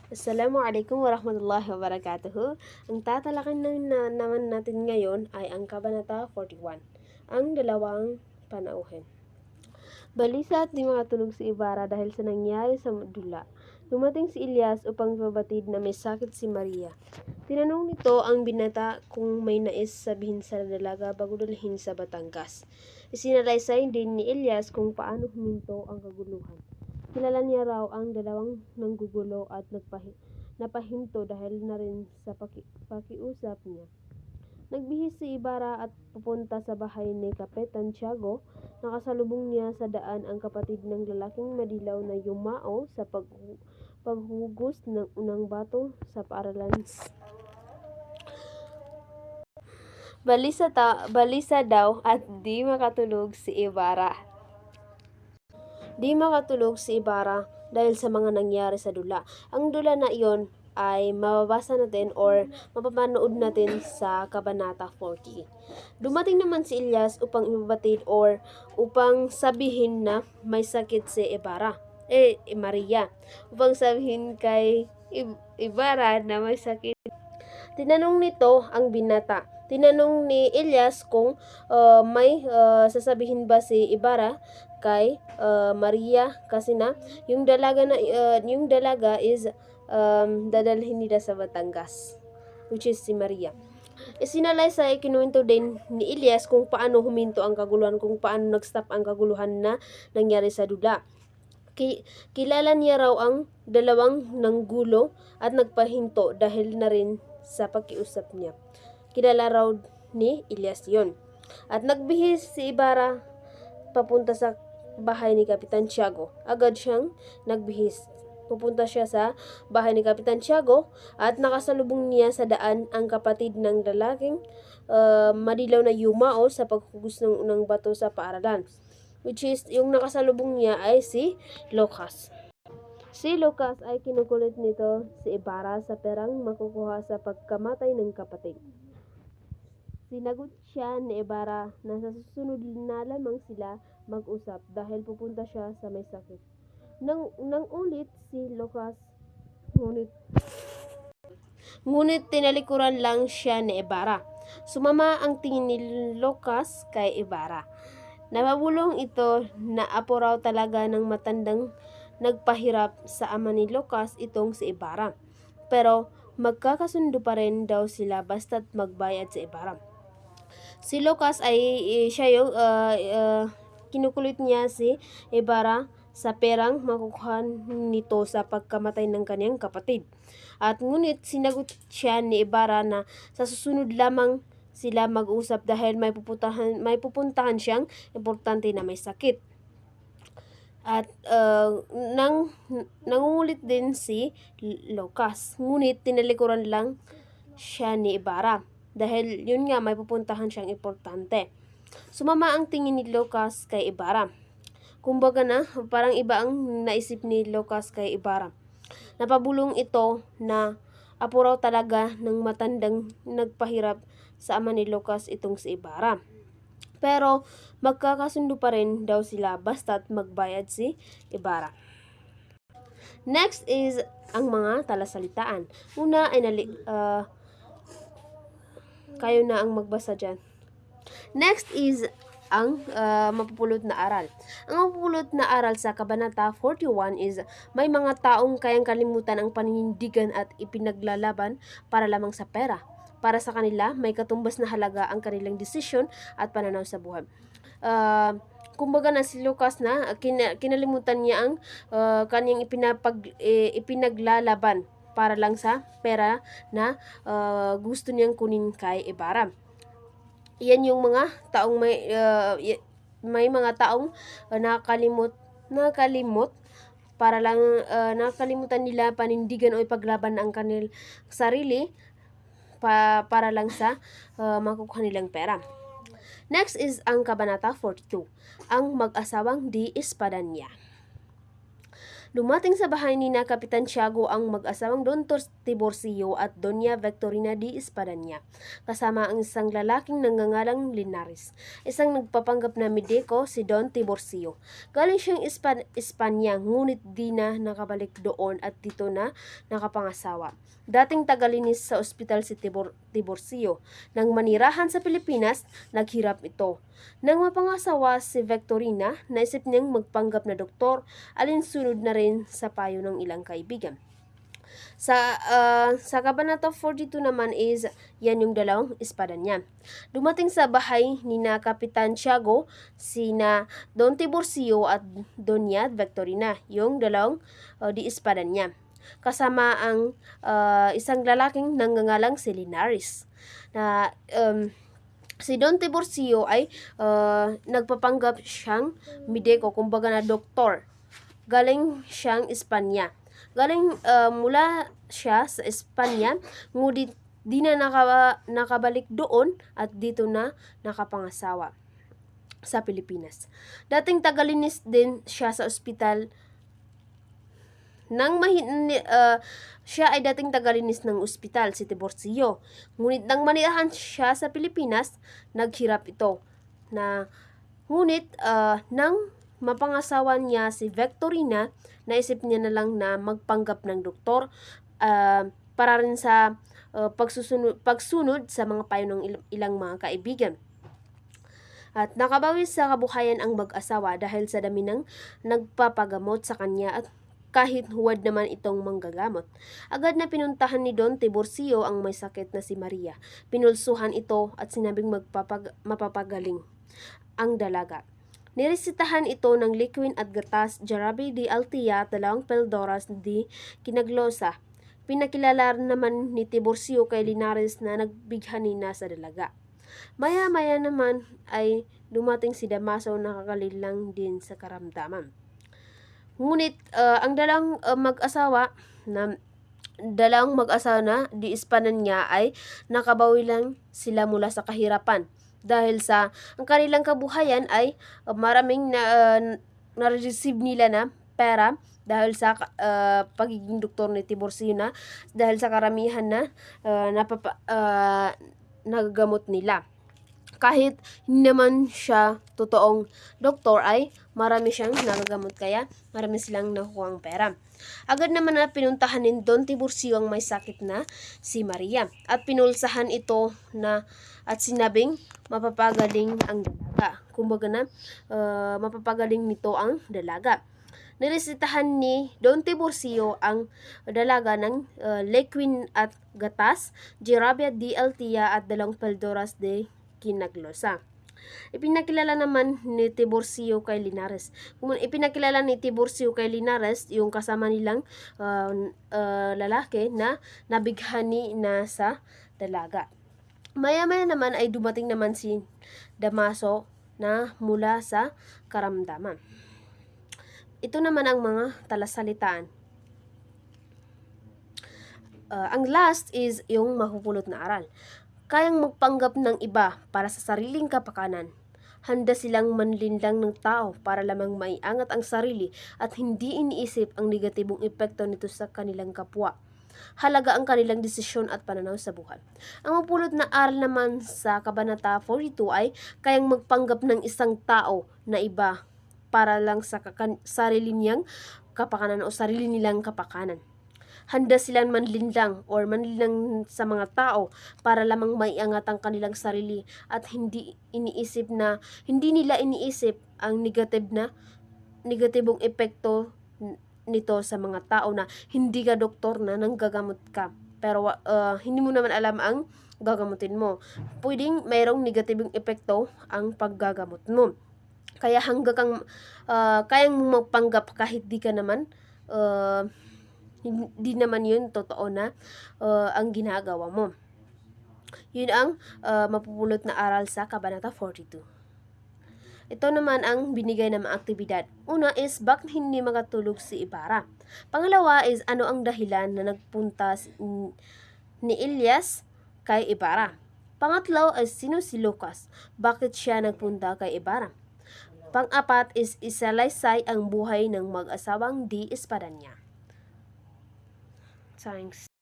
Assalamualaikum warahmatullahi wabarakatuh. Ang tatalakayin naman natin ngayon ay ang Kabanata 41, ang dalawang panauhin. Balisa at di makatulog si Ibarra dahil sa nangyari sa dula. Dumating si Ilyas upang ipabatid na may sakit si Maria. Tinanong nito ang binata kung may nais sabihin sa dalaga bago dalhin sa Batangas. Isinalaysay din ni Ilyas kung paano huminto ang kaguluhan. Kilala niya raw ang dalawang nanggugulo at napahinto dahil na rin sa pakiusap niya. Nagbihis si Ibarra at pupunta sa bahay ni Kapitan Tiago. Nakasalubong niya sa daan ang kapatid ng lalaking madilaw na yumao sa paghugos ng unang bato sa paaralan. Balisa daw at di makatulog si Ibarra. Di makatulog si Ibarra dahil sa mga nangyari sa dula. Ang dula na iyon ay mababasa natin or mapapanood natin sa Kabanata 40. Dumating naman si Ilyas upang ibabatid or upang sabihin na may sakit si Maria. Upang sabihin kay Ibarra na may sakit. Tinanong nito ang binata. Tinanong ni Ilyas kung may sasabihin ba si Ibarra kay Maria kasi na yung dalaga is dadalhin nila sa Batangas, which is si Maria. Isinalaysay, kinuwento din ni Ilyas kung paano huminto ang kaguluhan, kung paano nag-stop ang kaguluhan na nangyari sa dula. Kilala niya raw ang dalawang nanggulo at nagpahinto dahil na rin sa pakiusap niya. Kilala raw ni Ilyas yon. At nagbihis si Ibarra papunta sa bahay ni Kapitan Tiago. Agad siyang nagbihis. Pupunta siya sa bahay ni Kapitan Tiago at nakasalubong niya sa daan ang kapatid ng lalaking madilaw na yumao sa paghugos ng unang bato sa paaralan. Which is, yung nakasalubong niya ay si Lucas. Si Lucas ay kinukulit nito si Ibarra sa perang makukuha sa pagkamatay ng kapatid. Sinagot siya ni Ibarra na sa susunod na lamang sila mag-usap dahil pupunta siya sa may sakit. Nang ulit si Lucas, ngunit tinalikuran lang siya ni Ibarra. Sumama ang tingin ni Lucas kay Ibarra. Nababulong ito na apo raw talaga ng matandang nagpahirap sa ama ni Lucas itong si Ibarra. Pero magkakasundo pa rin daw sila basta't magbayad si Ibarra. Si Lucas ay siya yung kinukulit niya si Ibarra sa perang makukuha nito sa pagkamatay ng kaniyang kapatid. At ngunit sinagot siya ni Ibarra na sa susunod lamang sila mag-usap dahil may pupuntahan siyang importante na may sakit. At nangungulit din si Lucas. Ngunit tinalikuran lang siya ni Ibarra dahil yun nga may pupuntahan siyang importante. Sumama ang tingin ni Lucas kay Ibarra. Kumbaga na parang iba ang naisip ni Lucas kay Ibarra. Napabulong ito na apo raw talaga ng matandang nagpahirap sa ama ni Lucas itong si Ibarra. Pero magkakasundo pa rin daw sila basta't magbayad si Ibarra. Next is ang mga talasalitaan. Una ay kayo na ang magbasa dyan. Next is ang mapupulot na aral. Ang mapupulot na aral sa Kabanata 41 is may mga taong kayang kalimutan ang paninindigan at ipinaglalaban para lamang sa pera. Para sa kanila, may katumbas na halaga ang kanilang desisyon at pananaw sa buhay. Kumbaga na si Lucas na kinalimutan niya ang kanyang ipinaglalaban para lang sa pera na gusto niyang kunin kay Ibarra. Yan yung mga taong may mga taong nakalimot para lang nakalimutan nila panindigan o ipaglaban ang kanilang sarili para lang sa makukuha nilang pera. Next is ang Kabanata 42, ang mag-asawang di Espadanya. Dumating sa bahay ni na Kapitan Tiago ang mag-asawang Don Tiborcio at Doña Victorina de Espadaña, kasama ang isang lalaking nangangalang Linares. Isang nagpapanggap na mediko si Don Tiborcio. Galing siyang Espanya, ngunit di na nakabalik doon at dito na nakapangasawa. Dating tagalinis sa ospital si Tiborcio. Nang manirahan sa Pilipinas, naghirap ito. Nang mapangasawa si Victorina, naisip niyang magpanggap na doktor, alinsunod na rin sa payo ng ilang kaibigan. Sa Kabanata 42 naman is yan yung dalawang Espadaña. Dumating sa bahay ni na Kapitan Tiago sina Don Tiborcio at Doña Victorina, yung dalawang di Espadaña. Kasama ang isang lalaking nangangalang si Linares. Si Don Tiborcio ay nagpapanggap siyang mediko, kumbaga na doktor. Galing siyang Espanya. Mula siya sa Espanya, ngunit di na nakabalik doon at dito na nakapangasawa sa Pilipinas. Dating tagalinis din siya sa ospital. Siya ay dating tagalinis ng ospital, si Tiborcio. Ngunit nang manirahan siya sa Pilipinas, naghirap ito. Ngunit nang mapangasawa niya si Victorina, naisip niya na lang na magpanggap ng doktor para rin sa pagsunod sa mga payo ng ilang mga kaibigan. At nakabawi sa kabuhayan ang mag-asawa dahil sa dami ng nagpapagamot sa kanya at kahit huwad naman itong manggagamot. Agad na pinuntahan ni Don Tiborcio ang may sakit na si Maria. Pinulsuhan ito at sinabing mapapagaling ang dalaga. Niresitahan ito ng liquin at gatas, jarabe de altia, 2 peldoras de kinaglosa. Pinakilala naman ni Tiborcio kay Linares na nagbighani na sa dalaga. Maya-maya naman ay dumating si Damaso na nakakalilang din sa karamdaman. Ngunit ang mag-asawa na di Espadaña ay nakabawi lang sila mula sa kahirapan. Dahil sa ang kanilang kabuhayan ay maraming na-receive nila na pera dahil sa pagiging doktor ni Tiborcio na, dahil sa karamihan na nagagamot nila. Kahit hindi naman siya totoong doktor ay marami siyang nagagamot, kaya marami silang nakukuhang pera. Agad naman na pinuntahan ni Don Tiborcio ang may sakit na si Maria at pinulsahan ito at sinabing mapapagaling ang dalaga. Kumbaga na mapapagaling nito ang dalaga. Niresitahan ni Don Tiborcio ang dalaga ng liquin at gatas, jarabe de altia at 2 peldoras de kinaglosa. Ipinakilala naman ni Tiborcio kay Linares. Yung kasama nilang lalaki na nabighani na sa dalaga. Maya-maya naman ay dumating naman si Damaso na mula sa karamdaman. Ito naman ang mga talasalitaan. Ang last is yung mapupulot na aral. Kayang magpanggap ng iba para sa sariling kapakanan. Handa silang manlinlang ng tao para lamang maiangat ang sarili at hindi iniisip ang negatibong epekto nito sa kanilang kapwa. Halaga ang kanilang desisyon at pananaw sa buhay. Ang mapulot na aral naman sa Kabanata 42 ay kayang magpanggap ng isang tao na iba para lang sa sarili niyang kapakanan o sarili nilang kapakanan. Handa silang manlinlang sa mga tao para lamang maiangat ang kanilang sarili at hindi nila iniisip ang negatibong epekto nito sa mga tao na hindi ka doktor na nanggagamot ka. Pero hindi mo naman alam ang gagamutin mo. Pwedeng mayroong negatibong epekto ang paggagamot mo. Kaya kayang magpanggap kahit di ka naman hindi naman yun totoo na ang ginagawa mo. Yun ang mapupulot na aral sa Kabanata 42. Ito naman ang binigay na mga aktibidad. Una is, bakit hindi makatulog si Ibarra? Pangalawa is, ano ang dahilan na nagpunta ni Elias kay Ibarra? Pangatlo is, sino si Lucas? Bakit siya nagpunta kay Ibarra? Pang-apat is isalaysay ang buhay ng mag-asawang Di Espadaña. Thanks.